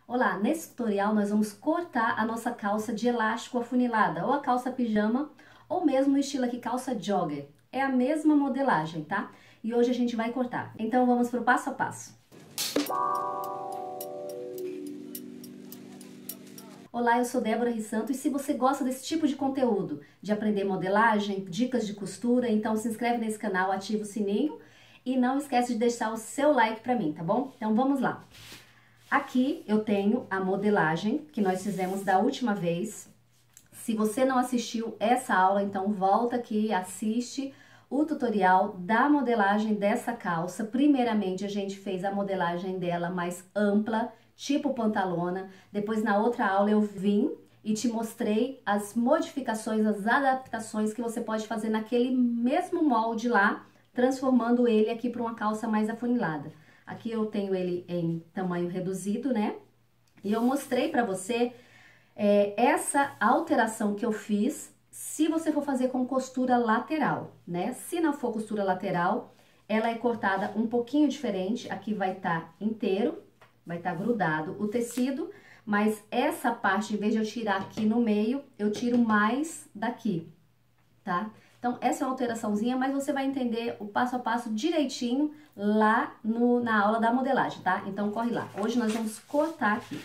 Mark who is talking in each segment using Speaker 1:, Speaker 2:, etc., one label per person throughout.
Speaker 1: Olá, nesse tutorial nós vamos cortar a nossa calça de elástico afunilada, ou a calça pijama, ou mesmo o estilo aqui calça jogger. É a mesma modelagem, tá? E hoje a gente vai cortar. Então vamos pro passo a passo. Olá, eu sou Débora Rissanto e se você gosta desse tipo de conteúdo, de aprender modelagem, dicas de costura, então se inscreve nesse canal, ativa o sininho e não esquece de deixar o seu like pra mim, tá bom? Então vamos lá. Aqui eu tenho a modelagem que nós fizemos da última vez. Se você não assistiu essa aula, então volta aqui e assiste o tutorial da modelagem dessa calça. Primeiramente a gente fez a modelagem dela mais ampla, tipo pantalona. Depois na outra aula eu vim e te mostrei as modificações, as adaptações que você pode fazer naquele mesmo molde lá, transformando ele aqui para uma calça mais afunilada. Aqui eu tenho ele em tamanho reduzido, né? E eu mostrei pra você essa alteração que eu fiz se você for fazer com costura lateral, né? Se não for costura lateral, ela é cortada um pouquinho diferente. Aqui vai estar inteiro, vai estar grudado o tecido, mas essa parte, em vez de eu tirar aqui no meio, eu tiro mais daqui, tá? Então, essa é uma alteraçãozinha, mas você vai entender o passo a passo direitinho lá na aula da modelagem, tá? Então, corre lá. Hoje nós vamos cortar aqui.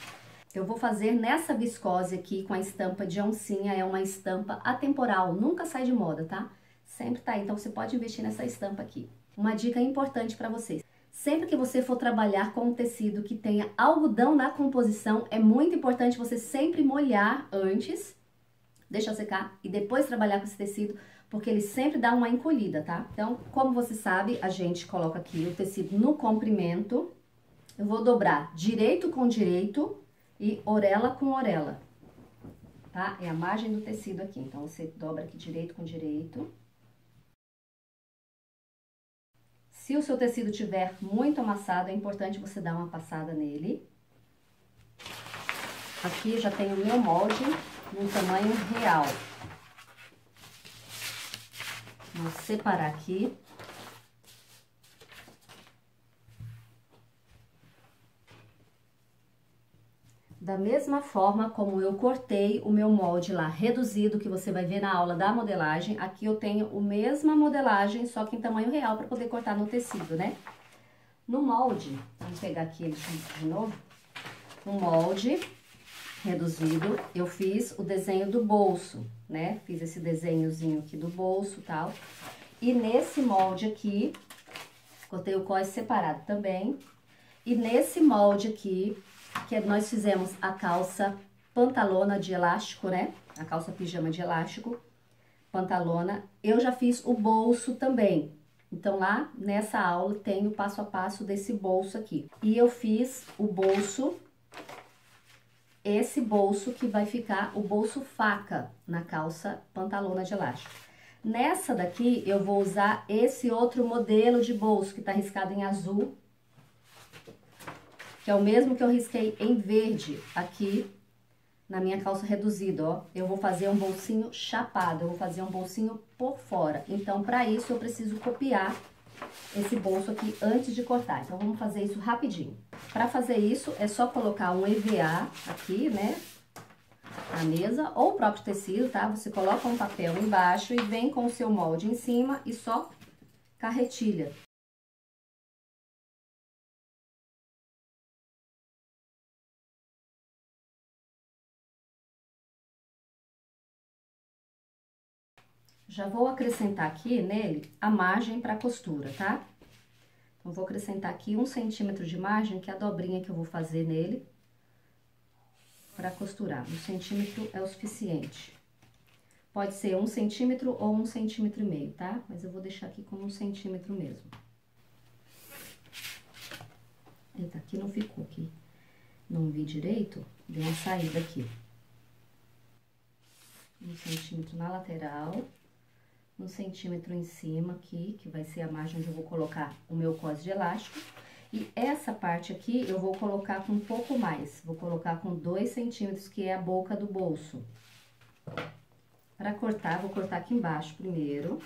Speaker 1: Eu vou fazer nessa viscose aqui com a estampa de oncinha, é uma estampa atemporal, nunca sai de moda, tá? Sempre tá aí, então você pode investir nessa estampa aqui. Uma dica importante para vocês. Sempre que você for trabalhar com um tecido que tenha algodão na composição, é muito importante você sempre molhar antes, deixa secar e depois trabalhar com esse tecido, porque ele sempre dá uma encolhida, tá? Então, como você sabe, a gente coloca aqui o tecido no comprimento. Eu vou dobrar direito com direito e orelha com orelha, tá? É a margem do tecido aqui. Então, você dobra aqui direito com direito. Se o seu tecido tiver muito amassado, é importante você dar uma passada nele. Aqui já tenho o meu molde no tamanho real. Vou separar aqui. Da mesma forma como eu cortei o meu molde lá reduzido, que você vai ver na aula da modelagem, aqui eu tenho a mesma modelagem, só que em tamanho real, para poder cortar no tecido, né? No molde, vamos pegar aqui ele de novo. No molde reduzido, eu fiz o desenho do bolso, né? Fiz esse desenhozinho aqui do bolso e tal. E nesse molde aqui, cortei o cós separado também. E nesse molde aqui, que nós fizemos a calça pantalona de elástico, né? A calça pijama de elástico, pantalona. Eu já fiz o bolso também. Então, lá nessa aula tem o passo a passo desse bolso aqui. E eu fiz o bolso, esse bolso que vai ficar o bolso faca na calça pantalona de elástico. Nessa daqui, eu vou usar esse outro modelo de bolso que tá riscado em azul, que é o mesmo que eu risquei em verde aqui na minha calça reduzida, ó. Eu vou fazer um bolsinho chapado, eu vou fazer um bolsinho por fora. Então, para isso, eu preciso copiar esse bolso aqui antes de cortar. Então, vamos fazer isso rapidinho. Para fazer isso, é só colocar um EVA aqui, né, na mesa, ou o próprio tecido, tá? Você coloca um papel embaixo e vem com o seu molde em cima e só carretilha. Já vou acrescentar aqui nele a margem para costura, tá? Então, vou acrescentar aqui 1 centímetro de margem, que é a dobrinha que eu vou fazer nele para costurar. 1 centímetro é o suficiente. Pode ser 1 centímetro ou 1,5 centímetros, tá? Mas eu vou deixar aqui com 1 centímetro mesmo. Eita, aqui não ficou, aqui não vi direito, deu uma saída aqui. 1 centímetro na lateral. 1 centímetro em cima aqui, que vai ser a margem onde eu vou colocar o meu cós de elástico. E essa parte aqui eu vou colocar com um pouco mais, vou colocar com 2 centímetros, que é a boca do bolso. Para cortar, vou cortar aqui embaixo primeiro.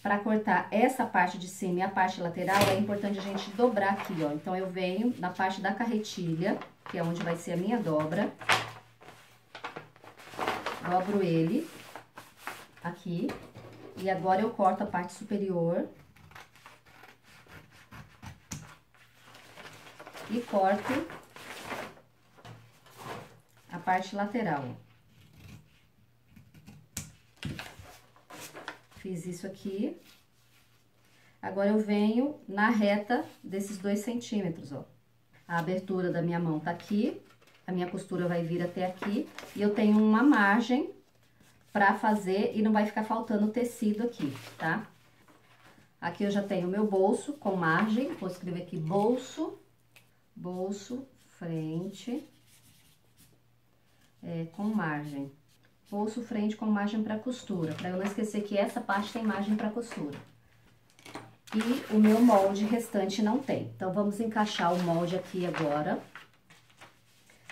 Speaker 1: Para cortar essa parte de cima e a parte lateral, é importante a gente dobrar aqui, ó. Então, eu venho na parte da carretilha, que é onde vai ser a minha dobra. Dobro ele aqui. E agora, eu corto a parte superior. E corto a parte lateral. Fiz isso aqui. Agora, eu venho na reta desses 2 centímetros, ó. A abertura da minha mão tá aqui, a minha costura vai vir até aqui, e eu tenho uma margem pra fazer e não vai ficar faltando tecido aqui, tá? Aqui eu já tenho o meu bolso com margem, vou escrever aqui bolso, frente, com margem. Bolso, frente com margem pra costura, pra eu não esquecer que essa parte tem margem pra costura. E o meu molde restante não tem. Então, vamos encaixar o molde aqui agora.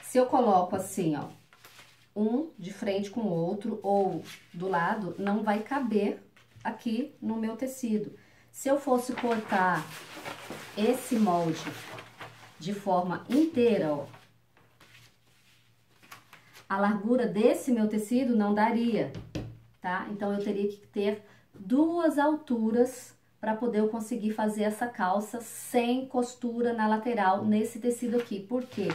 Speaker 1: Se eu coloco assim, ó, um de frente com o outro ou do lado, não vai caber aqui no meu tecido. Se eu fosse cortar esse molde de forma inteira, ó, a largura desse meu tecido não daria, tá? Então, eu teria que ter 2 alturas para poder eu conseguir fazer essa calça sem costura na lateral nesse tecido aqui. Por quê?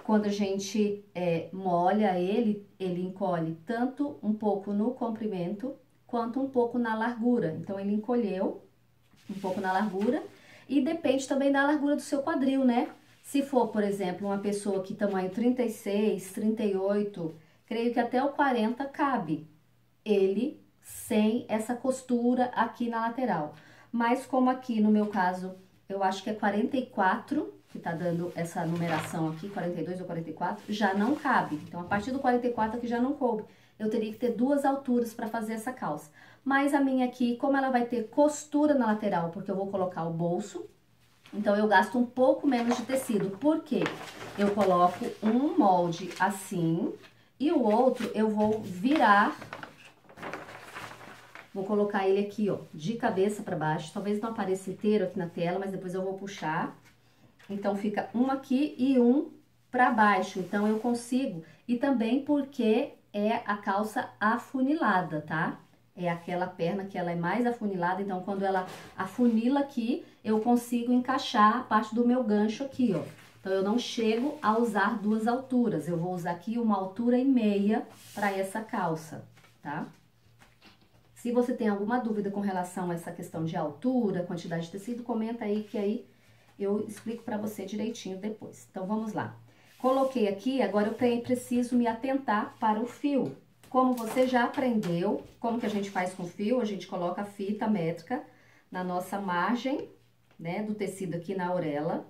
Speaker 1: Quando a gente molha ele encolhe tanto um pouco no comprimento quanto um pouco na largura. Então, ele encolheu um pouco na largura e depende também da largura do seu quadril, né? Se for, por exemplo, uma pessoa que tamanho 36, 38, creio que até o 40 cabe ele sem essa costura aqui na lateral. Mas como aqui no meu caso, eu acho que é 44, que tá dando essa numeração aqui, 42 ou 44, já não cabe. Então, a partir do 44 aqui já não coube. Eu teria que ter 2 alturas para fazer essa calça. Mas a minha aqui, como ela vai ter costura na lateral, porque eu vou colocar o bolso, então, eu gasto um pouco menos de tecido. Por quê? Eu coloco um molde assim e o outro eu vou virar. Vou colocar ele aqui, ó, de cabeça pra baixo. Talvez não apareça inteiro aqui na tela, mas depois eu vou puxar. Então, fica um aqui e um pra baixo. Então, eu consigo. E também porque é a calça afunilada, tá? É aquela perna que ela é mais afunilada, então quando ela afunila aqui, eu consigo encaixar a parte do meu gancho aqui, ó. Então, eu não chego a usar 2 alturas, eu vou usar aqui 1,5 para essa calça, tá? Se você tem alguma dúvida com relação a essa questão de altura, quantidade de tecido, comenta aí que aí eu explico para você direitinho depois. Então, vamos lá. Coloquei aqui, agora eu preciso me atentar para o fio. Como você já aprendeu, como que a gente faz com fio, a gente coloca a fita métrica na nossa margem, né, do tecido aqui na orelha.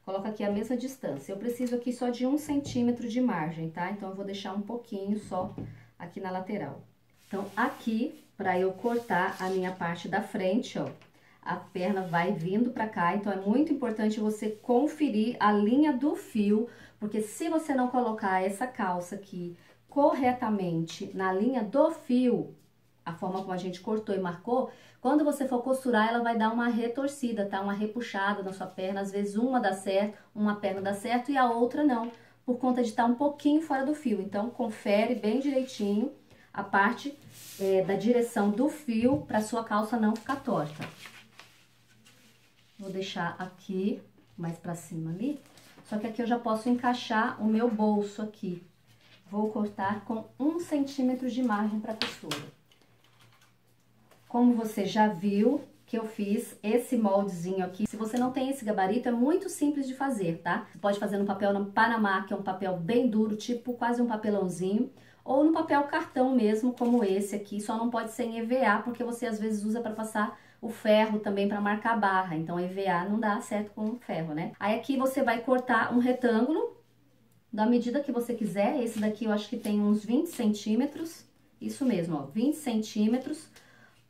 Speaker 1: Coloca aqui a mesma distância. Eu preciso aqui só de 1 centímetro de margem, tá? Então, eu vou deixar um pouquinho só aqui na lateral. Então, aqui, pra eu cortar a minha parte da frente, ó, a perna vai vindo pra cá. Então, é muito importante você conferir a linha do fio, porque se você não colocar essa calça aqui corretamente na linha do fio, a forma como a gente cortou e marcou, quando você for costurar, ela vai dar uma retorcida, tá? Uma repuxada na sua perna. Às vezes uma dá certo, uma perna dá certo e a outra não, por conta de estar um pouquinho fora do fio. Então, confere bem direitinho a parte da direção do fio para sua calça não ficar torta. Vou deixar aqui, mais pra cima ali, só que aqui eu já posso encaixar o meu bolso aqui. Vou cortar com 1 centímetro de margem para costura. Como você já viu que eu fiz esse moldezinho aqui, se você não tem esse gabarito, é muito simples de fazer, tá? Você pode fazer no papel Panamá, que é um papel bem duro, tipo quase um papelãozinho, ou no papel cartão mesmo, como esse aqui, só não pode ser em EVA, porque você às vezes usa para passar o ferro também para marcar barra, então EVA não dá certo com ferro, né? Aí aqui você vai cortar um retângulo da medida que você quiser. Esse daqui eu acho que tem uns 20 centímetros, isso mesmo, ó, 20 centímetros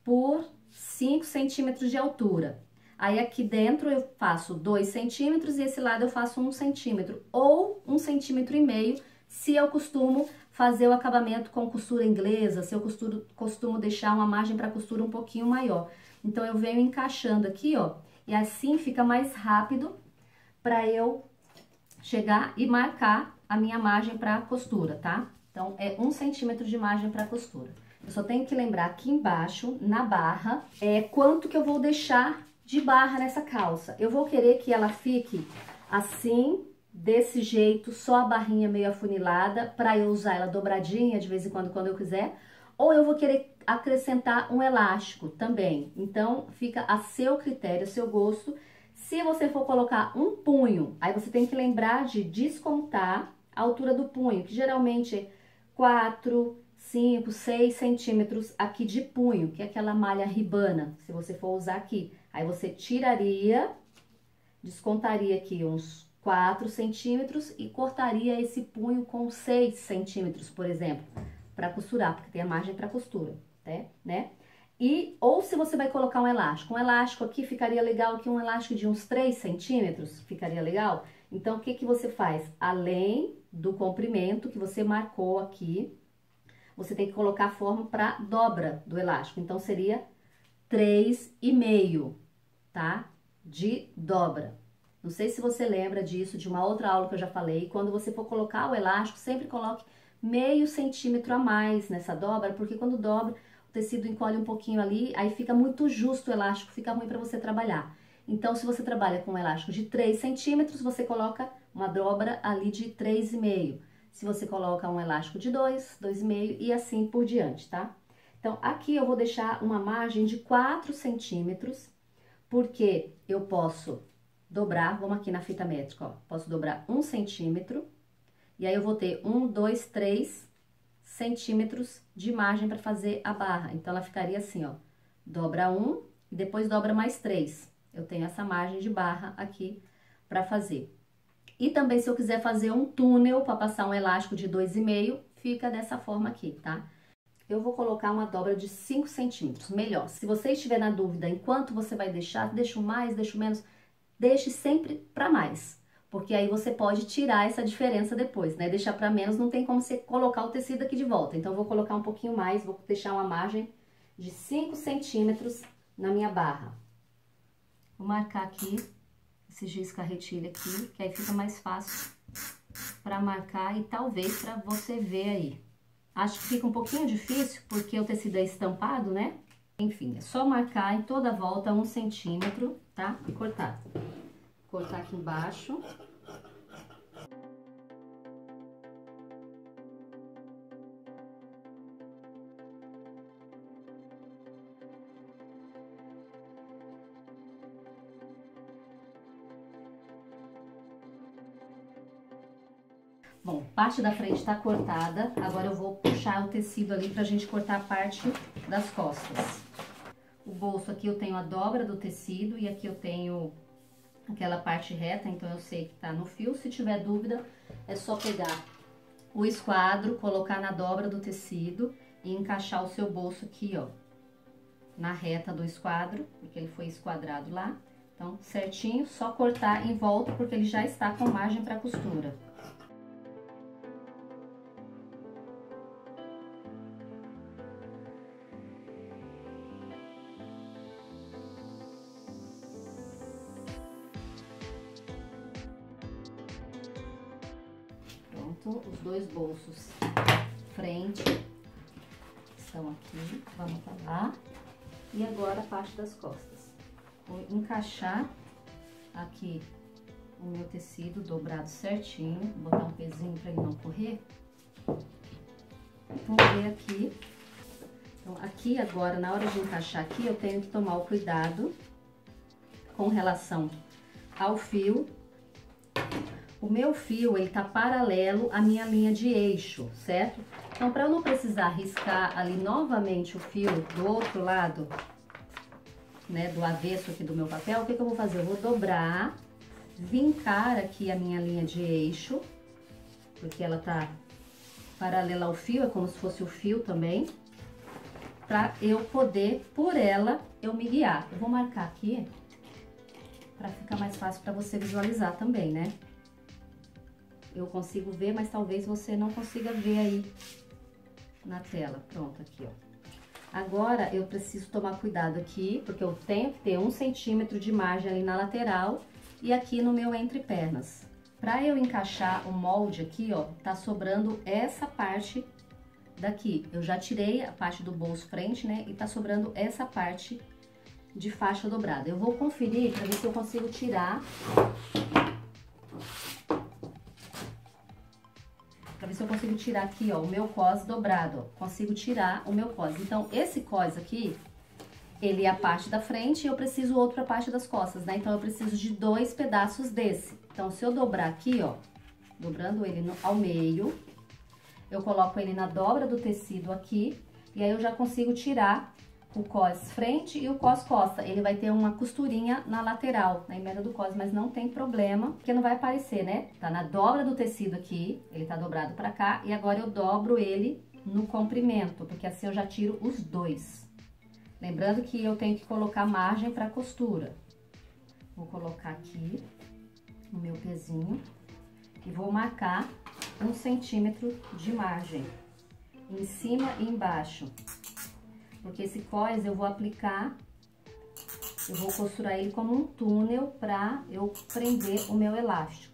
Speaker 1: por 5 centímetros de altura. Aí aqui dentro eu faço 2 centímetros e esse lado eu faço 1 centímetro, ou 1,5 centímetros, se eu costumo fazer o acabamento com costura inglesa, se eu costumo deixar uma margem para costura um pouquinho maior. Então, eu venho encaixando aqui, ó, e assim fica mais rápido para eu chegar e marcar a minha margem para costura, tá? Então, é 1 centímetro de margem para costura. Eu só tenho que lembrar aqui embaixo, na barra, quanto que eu vou deixar de barra nessa calça. Eu vou querer que ela fique assim, desse jeito, só a barrinha meio afunilada, para eu usar ela dobradinha de vez em quando eu quiser. Ou eu vou querer acrescentar um elástico também. Então, fica a seu critério, a seu gosto. Se você for colocar um punho, aí você tem que lembrar de descontar a altura do punho, que geralmente é 4, 5, 6 centímetros aqui de punho, que é aquela malha ribana, se você for usar aqui. Aí você tiraria, descontaria aqui uns 4 centímetros e cortaria esse punho com 6 centímetros, por exemplo, para costurar, porque tem a margem para costura, né? Ou se você vai colocar um elástico aqui ficaria legal, aqui um elástico de uns 3 centímetros, ficaria legal. Então, o que que você faz? Além do comprimento que você marcou aqui, você tem que colocar a forma para dobra do elástico. Então, seria 3,5, tá? De dobra. Não sei se você lembra disso, de uma outra aula que eu já falei. Quando você for colocar o elástico, sempre coloque meio centímetro a mais nessa dobra, porque quando dobra, o tecido encolhe um pouquinho ali, aí fica muito justo o elástico, fica ruim para você trabalhar. Então, se você trabalha com um elástico de 3 centímetros, você coloca uma dobra ali de 3,5. Se você coloca um elástico de 2, 2,5 e assim por diante, tá? Então, aqui eu vou deixar uma margem de 4 centímetros, porque eu posso dobrar, vamos aqui na fita métrica, ó, posso dobrar 1 centímetro, e aí eu vou ter 1, 2, 3 centímetros de margem para fazer a barra. Então, ela ficaria assim, ó, dobra 1 e depois dobra mais 3. Eu tenho essa margem de barra aqui para fazer. E também, se eu quiser fazer um túnel para passar um elástico de 2,5, fica dessa forma aqui, tá? Eu vou colocar uma dobra de 5 centímetros, melhor. Se você estiver na dúvida em quanto você vai deixar, deixo mais, deixo menos, deixe sempre para mais. Porque aí você pode tirar essa diferença depois, né? Deixar para menos não tem como você colocar o tecido aqui de volta. Então, eu vou colocar um pouquinho mais, vou deixar uma margem de 5 centímetros na minha barra. Vou marcar aqui esse giz carretilha aqui, que aí fica mais fácil para marcar e talvez para você ver aí. Acho que fica um pouquinho difícil porque o tecido é estampado, né? Enfim, é só marcar em toda a volta 1 centímetro, tá? E cortar. Cortar aqui embaixo. Bom, parte da frente tá cortada, agora eu vou puxar o tecido ali pra gente cortar a parte das costas. O bolso aqui eu tenho a dobra do tecido e aqui eu tenho aquela parte reta, então eu sei que tá no fio. Se tiver dúvida, é só pegar o esquadro, colocar na dobra do tecido e encaixar o seu bolso aqui, ó, na reta do esquadro, porque ele foi esquadrado lá. Então, certinho, só cortar em volta, porque ele já está com margem pra costura. Os dois bolsos frente estão aqui, vamos pra lá. E agora a parte das costas. Vou encaixar aqui o meu tecido dobrado certinho, vou botar um pezinho para ele não correr. Vamos ver aqui. Então, aqui agora, na hora de encaixar aqui, eu tenho que tomar o cuidado com relação ao fio. O meu fio, ele tá paralelo à minha linha de eixo, certo? Então, para eu não precisar riscar ali novamente o fio do outro lado, né, do avesso aqui do meu papel, o que que eu vou fazer? Eu vou dobrar, vincar aqui a minha linha de eixo, porque ela tá paralela ao fio, é como se fosse o fio também, pra eu poder, por ela, eu me guiar. Eu vou marcar aqui, pra ficar mais fácil pra você visualizar também, né? eu consigo ver, mas talvez você não consiga ver aí na tela. Pronto, aqui, ó. Agora, eu preciso tomar cuidado aqui, porque eu tenho que ter 1 centímetro de margem ali na lateral e aqui no meu entrepernas. Pra eu encaixar o molde aqui, ó, tá sobrando essa parte daqui. Eu já tirei a parte do bolso frente, né, e tá sobrando essa parte de faixa dobrada. Eu vou conferir pra ver se eu consigo tirar. Pra ver se eu consigo tirar aqui, ó, o meu cos dobrado, ó. Consigo tirar o meu cos. Então, esse cos aqui, ele é a parte da frente e eu preciso outro pra parte das costas, né? Então, eu preciso de 2 pedaços desse. Então, se eu dobrar aqui, ó, dobrando ele ao meio, eu coloco ele na dobra do tecido aqui, e aí eu já consigo tirar o cos frente e o cos costa. Ele vai ter uma costurinha na lateral, na emenda do cos, mas não tem problema, porque não vai aparecer, né? Tá na dobra do tecido aqui, ele tá dobrado pra cá, e agora eu dobro ele no comprimento, porque assim eu já tiro os 2. Lembrando que eu tenho que colocar margem pra costura. Vou colocar aqui no meu pezinho e vou marcar 1 centímetro de margem, em cima e embaixo. Porque esse cos eu vou aplicar, eu vou costurar ele como um túnel pra eu prender o meu elástico.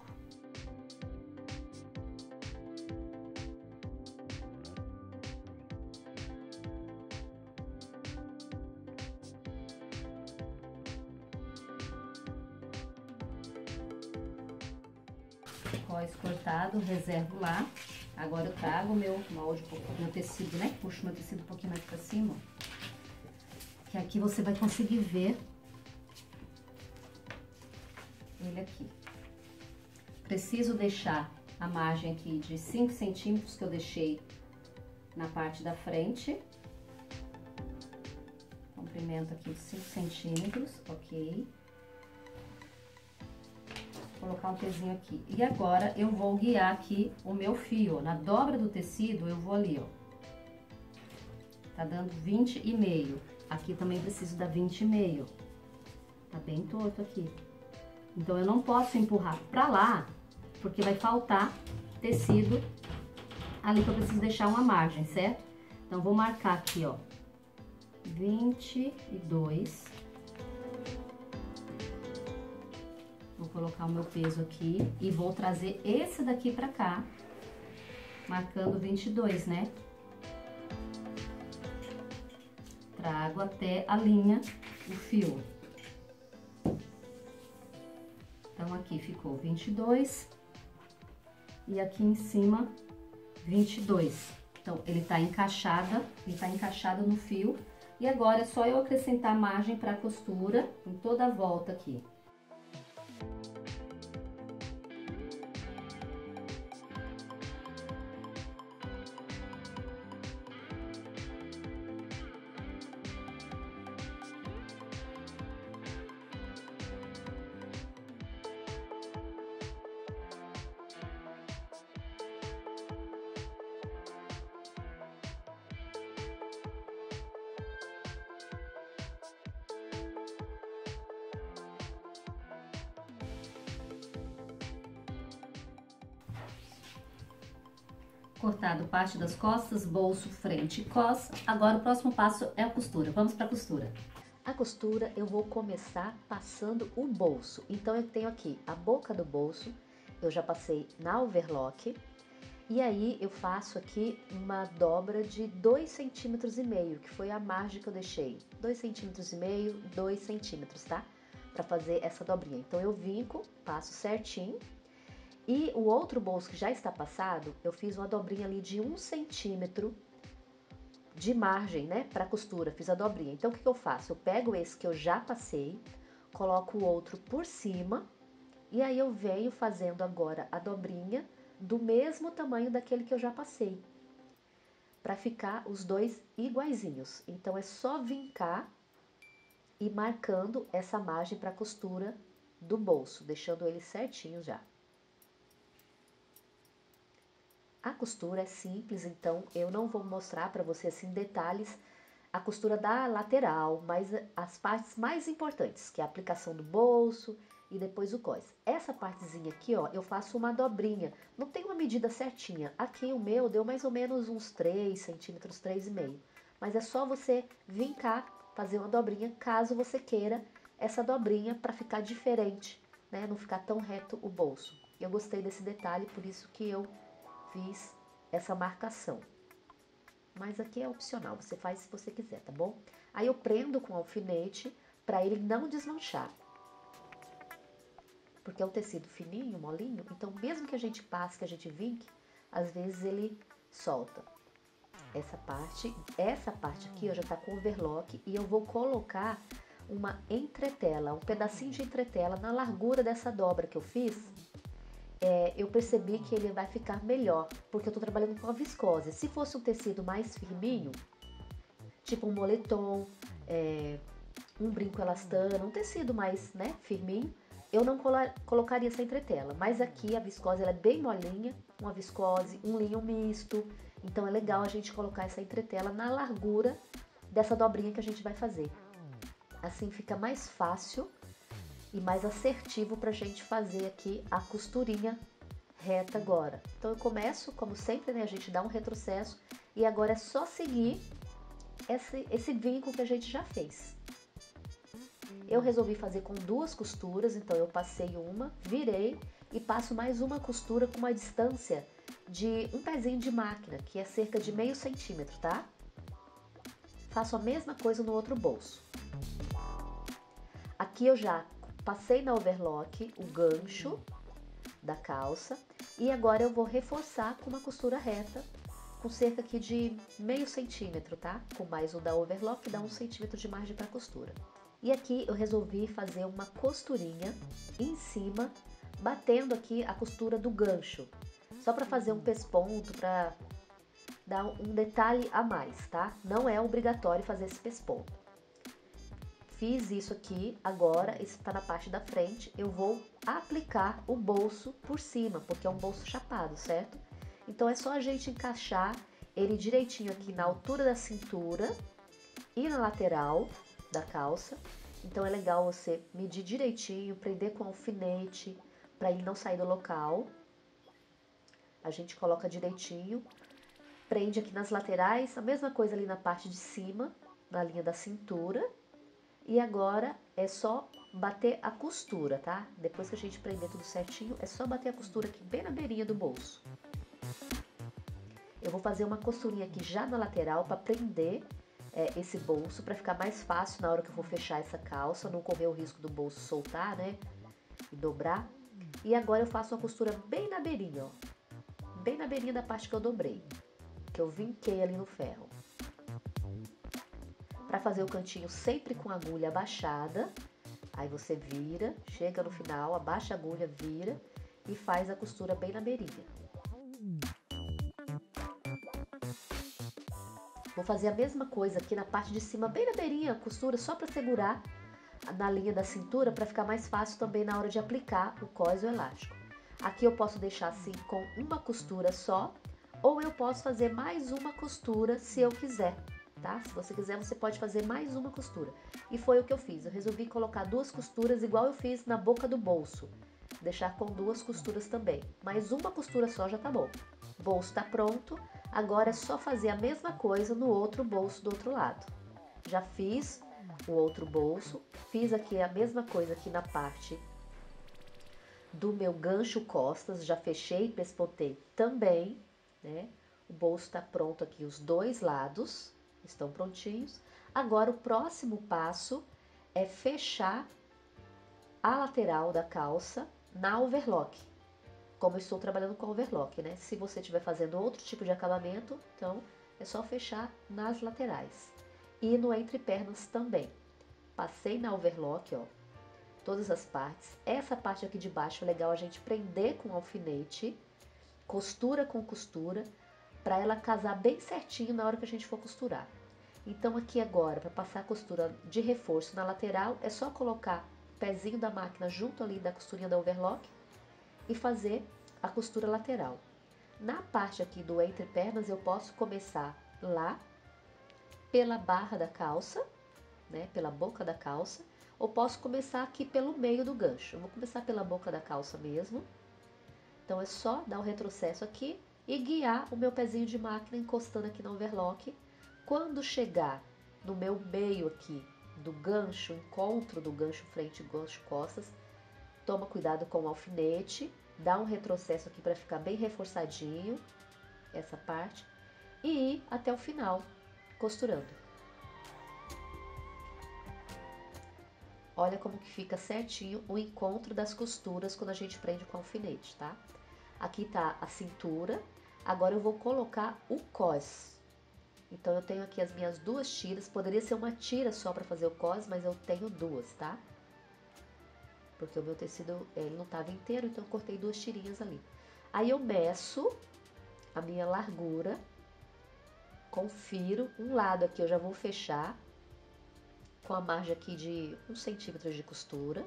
Speaker 1: Cos cortado, reservo lá. Agora eu trago o meu molde, meu tecido, né? Puxo meu tecido um pouquinho mais pra cima, que aqui você vai conseguir ver ele aqui. Preciso deixar a margem aqui de 5 centímetros que eu deixei na parte da frente. Comprimento aqui de 5 centímetros, ok. Vou colocar um pezinho aqui. E agora eu vou guiar aqui o meu fio, ó. Na dobra do tecido eu vou ali, ó. Tá dando 20,5. Aqui também preciso dar 20,5. Tá bem torto aqui. Então, eu não posso empurrar pra lá, porque vai faltar tecido ali que eu preciso deixar uma margem, certo? Então, vou marcar aqui, ó, 22. Vou colocar o meu peso aqui e vou trazer esse daqui pra cá, marcando 22, né? Trago até a linha o fio. Então, aqui ficou 22 e aqui em cima 22. Então, ele tá encaixado no fio. E agora é só eu acrescentar margem pra costura em toda a volta aqui. Cortado parte das costas, bolso, frente e cos. Agora o próximo passo é a costura. Vamos para a costura. A costura eu vou começar passando o bolso. Então eu tenho aqui a boca do bolso, eu já passei na overlock. E aí eu faço aqui uma dobra de 2,5 centímetros, que foi a margem que eu deixei. 2,5 centímetros, 2 centímetros, tá? Pra fazer essa dobrinha. Então eu vinco, passo certinho. E o outro bolso que já está passado, eu fiz uma dobrinha ali de 1 centímetro de margem, né, para costura, fiz a dobrinha. Então, o que eu faço? Eu pego esse que eu já passei, coloco o outro por cima, e aí eu venho fazendo agora a dobrinha do mesmo tamanho daquele que eu já passei, para ficar os dois iguaizinhos. Então, é só vincar e marcando essa margem para costura do bolso, deixando ele certinho já. A costura é simples, então eu não vou mostrar para você assim detalhes a costura da lateral, mas as partes mais importantes, que é a aplicação do bolso
Speaker 2: e depois o cós. Essa partezinha aqui, ó, eu faço uma dobrinha. Não tem uma medida certinha. Aqui o meu deu mais ou menos uns 3 centímetros, 3,5. Mas é só você vir cá fazer uma dobrinha, caso você queira essa dobrinha para ficar diferente, né? Não ficar tão reto o bolso. Eu gostei desse detalhe, por isso que eu fiz essa marcação. Mas aqui é opcional, você faz se você quiser, tá bom? Aí eu prendo com alfinete para ele não desmanchar. Porque é um tecido fininho, molinho, então mesmo que a gente passe, que a gente vinque, às vezes ele solta. Essa parte aqui ó, já tá com overlock e eu vou colocar uma entretela, um pedacinho de entretela na largura dessa dobra que eu fiz. Eu percebi que ele vai ficar melhor, porque eu tô trabalhando com a viscose. Se fosse um tecido mais firminho, tipo um moletom, um brinco elastano, um tecido mais, né, firminho, eu não colocaria essa entretela. Mas aqui a viscose ela é bem molinha, uma viscose, um linho misto. Então é legal a gente colocar essa entretela na largura dessa dobrinha que a gente vai fazer. Assim fica mais fácil e mais assertivo pra gente fazer aqui a costurinha reta agora. Então eu começo, como sempre, né, a gente dá um retrocesso e agora é só seguir esse vinco que a gente já fez. Eu resolvi fazer com 2 costuras, então eu passei uma, virei e passo mais uma costura com uma distância de um pezinho de máquina, que é cerca de meio centímetro, tá? Faço a mesma coisa no outro bolso. Aqui eu já passei na overlock o gancho da calça e agora eu vou reforçar com uma costura reta com cerca aqui de meio centímetro, tá? Com mais o da overlock dá 1 centímetro de margem para costura. E aqui eu resolvi fazer uma costurinha em cima, batendo aqui a costura do gancho, só para fazer um pesponto, para dar um detalhe a mais, tá? Não é obrigatório fazer esse pesponto. Fiz isso aqui, agora isso tá na parte da frente, eu vou aplicar o bolso por cima, porque é um bolso chapado, certo? Então é só a gente encaixar ele direitinho aqui na altura da cintura e na lateral da calça. Então é legal você medir direitinho, prender com alfinete, para ele não sair do local. A gente coloca direitinho, prende aqui nas laterais, a mesma coisa ali na parte de cima, na linha da cintura. E agora é só bater a costura, tá? Depois que a gente prender tudo certinho, é só bater a costura aqui bem na beirinha do bolso. Eu vou fazer uma costurinha aqui já na lateral para prender esse bolso, para ficar mais fácil na hora que eu vou fechar essa calça, não correr o risco do bolso soltar, né? E dobrar. E agora eu faço uma costura bem na beirinha, ó. Bem na beirinha da parte que eu dobrei, que eu vinquei ali no ferro. Para fazer o cantinho sempre com a agulha abaixada, aí você vira, chega no final, abaixa a agulha, vira e faz a costura bem na beirinha. Vou fazer a mesma coisa aqui na parte de cima, bem na beirinha, a costura só para segurar na linha da cintura, para ficar mais fácil também na hora de aplicar o cós e o elástico. Aqui eu posso deixar assim com uma costura só, ou eu posso fazer mais uma costura se eu quiser, tá? Se você quiser, você pode fazer mais uma costura. E foi o que eu fiz, eu resolvi colocar 2 costuras igual eu fiz na boca do bolso. Deixar com 2 costuras também, mas uma costura só já tá bom. O bolso tá pronto, agora é só fazer a mesma coisa no outro bolso do outro lado. Já fiz o outro bolso, fiz aqui a mesma coisa aqui na parte do meu gancho costas, já fechei e pespontei também, né? O bolso tá pronto aqui, os 2 lados estão prontinhos. Agora o próximo passo é fechar a lateral da calça na overlock, como eu estou trabalhando com overlock, né? Se você estiver fazendo outro tipo de acabamento, então é só fechar nas laterais. E no entrepernas também. Passei na overlock, ó, todas as partes. Essa parte aqui de baixo é legal a gente prender com alfinete, costura com costura, para ela casar bem certinho na hora que a gente for costurar. Então aqui agora, para passar a costura de reforço na lateral, é só colocar o pezinho da máquina junto ali da costurinha da overlock e fazer a costura lateral. Na parte aqui do entrepernas, eu posso começar lá pela barra da calça, né, pela boca da calça, ou posso começar aqui pelo meio do gancho. Eu vou começar pela boca da calça mesmo. Então é só dar um retrocesso aqui e guiar o meu pezinho de máquina encostando aqui no overlock. Quando chegar no meu meio aqui do gancho, encontro do gancho frente e gancho costas, toma cuidado com o alfinete, dá um retrocesso aqui para ficar bem reforçadinho essa parte e ir até o final costurando. Olha como que fica certinho o encontro das costuras quando a gente prende com alfinete, tá? Aqui tá a cintura, agora eu vou colocar o cos. Então eu tenho aqui as minhas duas tiras, poderia ser uma tira só para fazer o cos, mas eu tenho duas, tá? Porque o meu tecido ele não tava inteiro, então eu cortei duas tirinhas ali. Aí eu meço a minha largura, confiro, um lado aqui eu já vou fechar com a margem aqui de 1 centímetro de costura.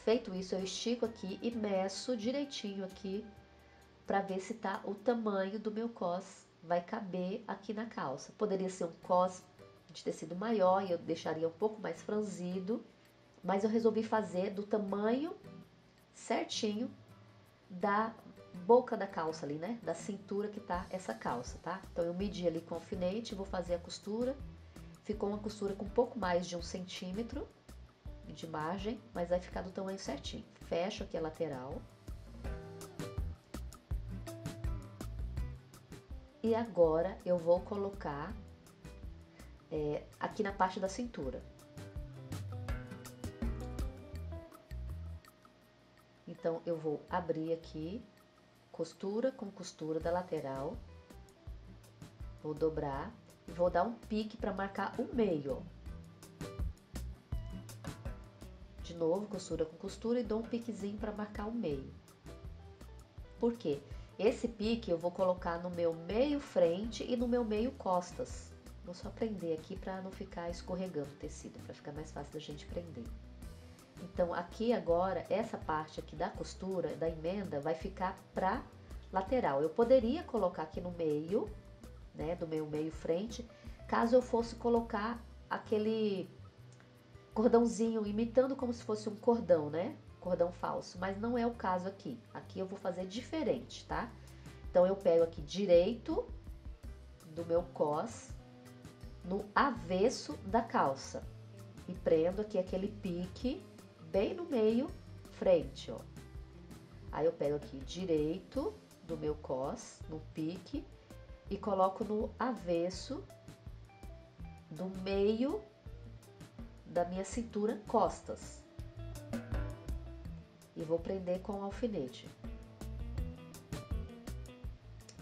Speaker 2: Feito isso, eu estico aqui e meço direitinho aqui para ver se tá o tamanho do meu cos vai caber aqui na calça. Poderia ser um cos de tecido maior e eu deixaria um pouco mais franzido, mas eu resolvi fazer do tamanho certinho da boca da calça ali, né? Da cintura que tá essa calça, tá? Então eu medi ali com alfinete, vou fazer a costura. Ficou uma costura com um pouco mais de 1 centímetro de margem, mas vai ficar do tamanho certinho. Fecho aqui a lateral. E agora eu vou colocar aqui na parte da cintura. Então eu vou abrir aqui, costura com costura da lateral, vou dobrar e vou dar um pique para marcar o meio, ó. De novo, costura com costura e dou um piquezinho para marcar o meio. Por quê? Esse pique eu vou colocar no meu meio frente e no meu meio costas. Vou só prender aqui para não ficar escorregando o tecido, para ficar mais fácil da gente prender. Então aqui agora, essa parte aqui da costura, da emenda, vai ficar pra lateral. Eu poderia colocar aqui no meio, né, do meu meio frente, caso eu fosse colocar aquele cordãozinho, imitando como se fosse um cordão, né? Cordão falso, mas não é o caso aqui. Aqui eu vou fazer diferente, tá? Então eu pego aqui direito do meu cos no avesso da calça e prendo aqui aquele pique bem no meio frente, ó. Aí eu pego aqui direito do meu cos no pique e coloco no avesso do meio da minha cintura costas. E vou prender com o alfinete.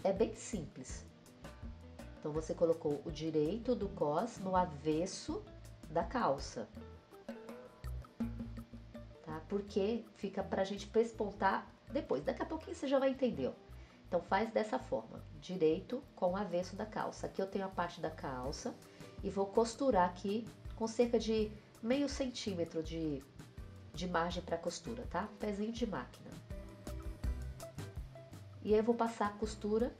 Speaker 2: É bem simples. Então você colocou o direito do cos no avesso da calça. Tá? Porque fica pra gente pespontar depois. Daqui a pouquinho você já vai entender, ó. Então faz dessa forma, direito com o avesso da calça. Aqui eu tenho a parte da calça e vou costurar aqui com cerca de meio centímetro de margem para costura, tá? Pezinho de máquina. E aí eu vou passar a costura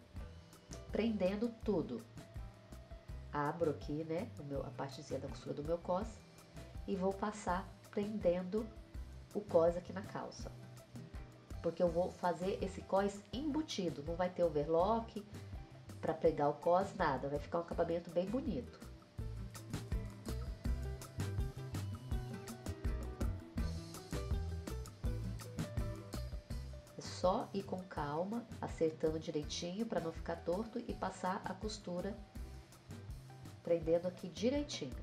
Speaker 2: prendendo tudo. Abro aqui, né, a partezinha da costura do meu cos e vou passar prendendo o cos aqui na calça. Porque eu vou fazer esse cos embutido, não vai ter overlock para pregar o cos, nada. Vai ficar um acabamento bem bonito. É só ir com calma, acertando direitinho para não ficar torto e passar a costura prendendo aqui direitinho.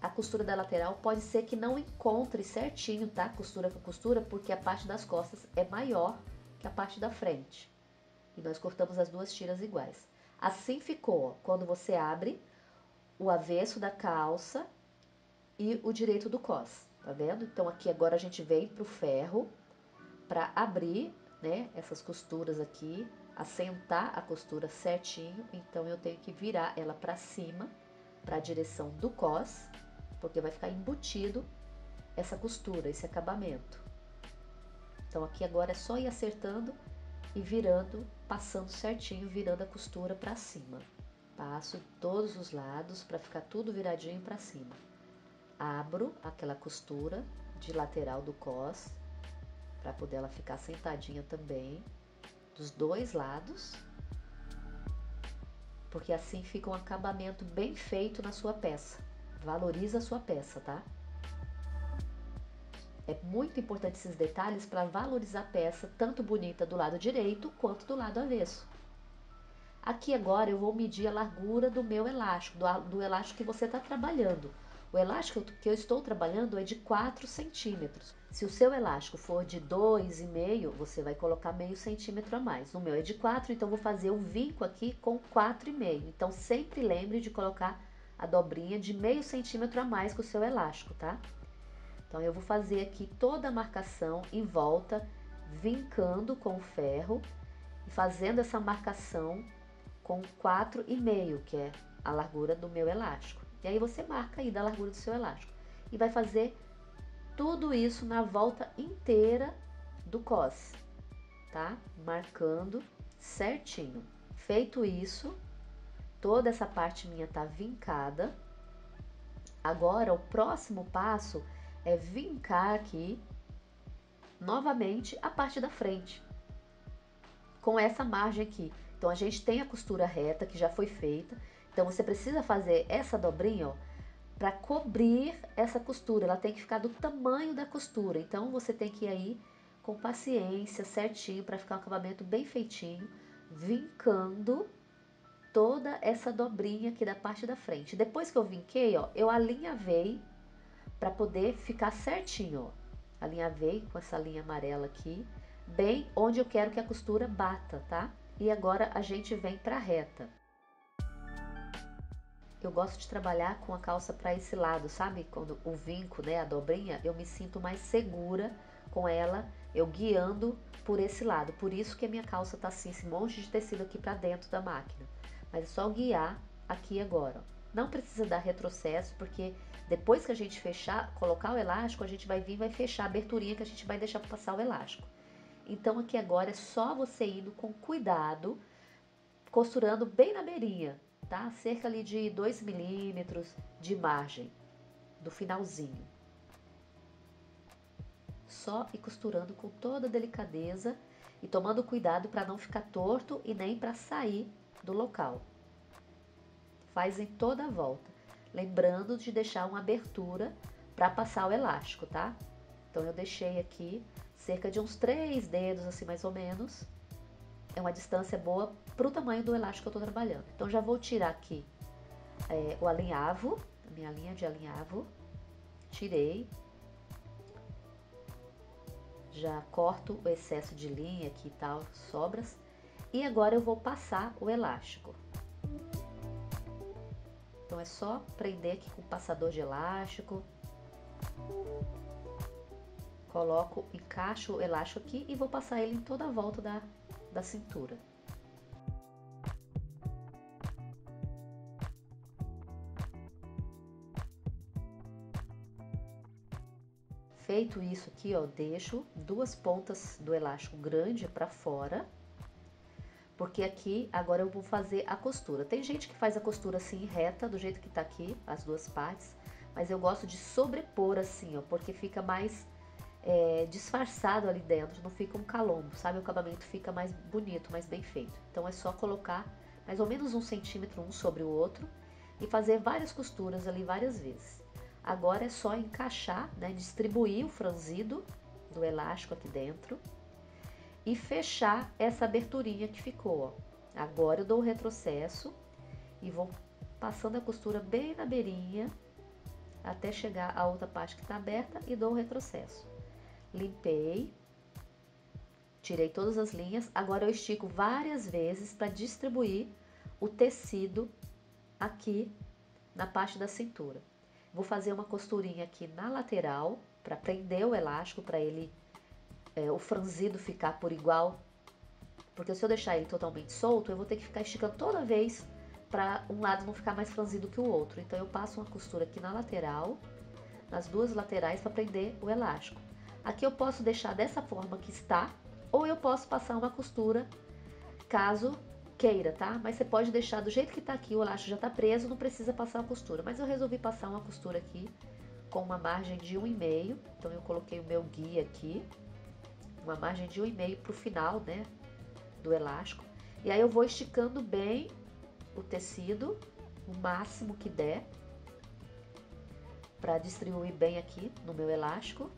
Speaker 2: A costura da lateral pode ser que não encontre certinho, tá? Costura com costura, porque a parte das costas é maior que a parte da frente. E nós cortamos as duas tiras iguais. Assim ficou, ó, quando você abre o avesso da calça e o direito do cos, tá vendo? Então aqui agora a gente vem pro ferro para abrir, né, essas costuras aqui, assentar a costura certinho. Então eu tenho que virar ela para cima, para a direção do cos, porque vai ficar embutido essa costura, esse acabamento. Então aqui agora é só ir acertando e virando, passando certinho, virando a costura para cima. Passo todos os lados para ficar tudo viradinho para cima. Abro aquela costura de lateral do cos, para poder ela ficar sentadinha também, dos dois lados, porque assim fica um acabamento bem feito na sua peça. Valoriza a sua peça, tá? É muito importante esses detalhes para valorizar a peça, tanto bonita do lado direito quanto do lado avesso. Aqui agora eu vou medir a largura do meu elástico, do elástico que você está trabalhando. O elástico que eu estou trabalhando é de 4 centímetros. Se o seu elástico for de 2,5, você vai colocar meio centímetro a mais. O meu é de 4, então vou fazer um vinco aqui com 4,5. Então sempre lembre de colocar a dobrinha de meio centímetro a mais com o seu elástico, tá? Então eu vou fazer aqui toda a marcação em volta, vincando com o ferro e fazendo essa marcação com 4,5, que é a largura do meu elástico. E aí você marca aí da largura do seu elástico. E vai fazer tudo isso na volta inteira do cos, tá? Marcando certinho. Feito isso, toda essa parte minha tá vincada. Agora o próximo passo é vincar aqui novamente a parte da frente, com essa margem aqui. Então a gente tem a costura reta que já foi feita, então você precisa fazer essa dobrinha, ó, para cobrir essa costura, ela tem que ficar do tamanho da costura. Então você tem que ir aí com paciência, certinho, para ficar um acabamento bem feitinho, vincando toda essa dobrinha aqui da parte da frente. Depois que eu vinquei, ó, eu alinhavei para poder ficar certinho, ó. Alinhavei com essa linha amarela aqui, bem onde eu quero que a costura bata, tá? E agora a gente vem para a reta. Eu gosto de trabalhar com a calça para esse lado, sabe? Quando o vinco, né, a dobrinha, eu me sinto mais segura com ela, eu guiando por esse lado. Por isso que a minha calça tá assim, esse monte de tecido aqui para dentro da máquina. Mas é só guiar aqui agora, ó. Não precisa dar retrocesso, porque depois que a gente fechar, colocar o elástico, a gente vai vir e vai fechar a aberturinha que a gente vai deixar para passar o elástico. Então aqui agora é só você indo com cuidado, costurando bem na beirinha, tá? Cerca ali de 2 milímetros de margem do finalzinho. Só ir costurando com toda delicadeza e tomando cuidado para não ficar torto e nem para sair do local. Faz em toda a volta, lembrando de deixar uma abertura para passar o elástico, tá? Então eu deixei aqui cerca de uns 3 dedos, assim mais ou menos. É uma distância boa para o tamanho do elástico que eu estou trabalhando. Então já vou tirar aqui o alinhavo, a minha linha de alinhavo. Tirei. Já corto o excesso de linha aqui e tal, sobras. E agora eu vou passar o elástico. Então é só prender aqui com o passador de elástico. Coloco, encaixo o elástico aqui e vou passar ele em toda a volta da cintura. Feito isso aqui, ó, deixo 2 pontas do elástico grande para fora, porque aqui agora eu vou fazer a costura. Tem gente que faz a costura assim reta, do jeito que tá aqui, as 2 partes, mas eu gosto de sobrepor assim, ó, porque fica mais disfarçado ali dentro, não fica um calombo, sabe? O acabamento fica mais bonito, mais bem feito. Então é só colocar mais ou menos 1 centímetro um sobre o outro e fazer várias costuras ali várias vezes. Agora é só encaixar, né, distribuir o franzido do elástico aqui dentro e fechar essa aberturinha que ficou, ó. Agora eu dou o retrocesso e vou passando a costura bem na beirinha até chegar a outra parte que está aberta e dou o retrocesso. Limpei, tirei todas as linhas, agora eu estico várias vezes para distribuir o tecido aqui na parte da cintura. Vou fazer uma costurinha aqui na lateral para prender o elástico, para ele, o franzido ficar por igual, porque se eu deixar ele totalmente solto, eu vou ter que ficar esticando toda vez para um lado não ficar mais franzido que o outro. Então eu passo uma costura aqui na lateral, nas 2 laterais para prender o elástico. Aqui eu posso deixar dessa forma que está, ou eu posso passar uma costura, caso queira, tá? Mas você pode deixar do jeito que tá aqui, o elástico já tá preso, não precisa passar uma costura. Mas eu resolvi passar uma costura aqui, com uma margem de 1,5, então eu coloquei o meu guia aqui, uma margem de 1,5 pro final, né, do elástico. E aí eu vou esticando bem o tecido, o máximo que der, para distribuir bem aqui no meu elástico.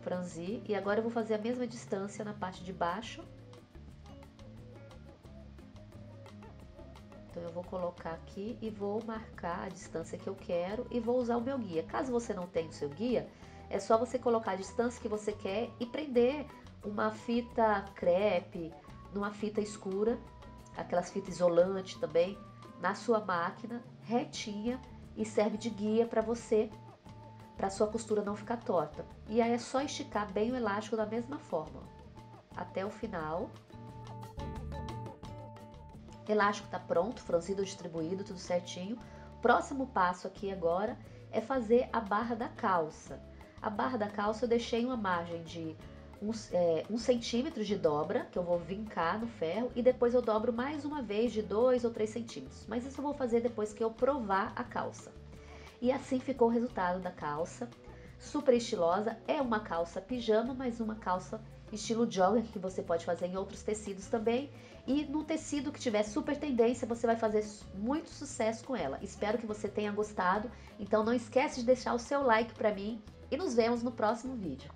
Speaker 2: Franzi, e agora eu vou fazer a mesma distância na parte de baixo. Então eu vou colocar aqui e vou marcar a distância que eu quero e vou usar o meu guia. Caso você não tenha o seu guia, é só você colocar a distância que você quer e prender uma fita crepe, numa fita escura, aquelas fitas isolantes também, na sua máquina, retinha, e serve de guia para você, para sua costura não ficar torta. E aí é só esticar bem o elástico da mesma forma, até o final. Elástico tá pronto, franzido, distribuído, tudo certinho. Próximo passo aqui agora é fazer a barra da calça. A barra da calça eu deixei uma margem de 1 centímetro de dobra, que eu vou vincar no ferro, e depois eu dobro mais uma vez de 2 ou 3 centímetros. Mas isso eu vou fazer depois que eu provar a calça. E assim ficou o resultado da calça, super estilosa. É uma calça pijama, mas uma calça estilo jogger, que você pode fazer em outros tecidos também. E no tecido que tiver super tendência, você vai fazer muito sucesso com ela. Espero que você tenha gostado. Então não esquece de deixar o seu like para mim e nos vemos no próximo vídeo.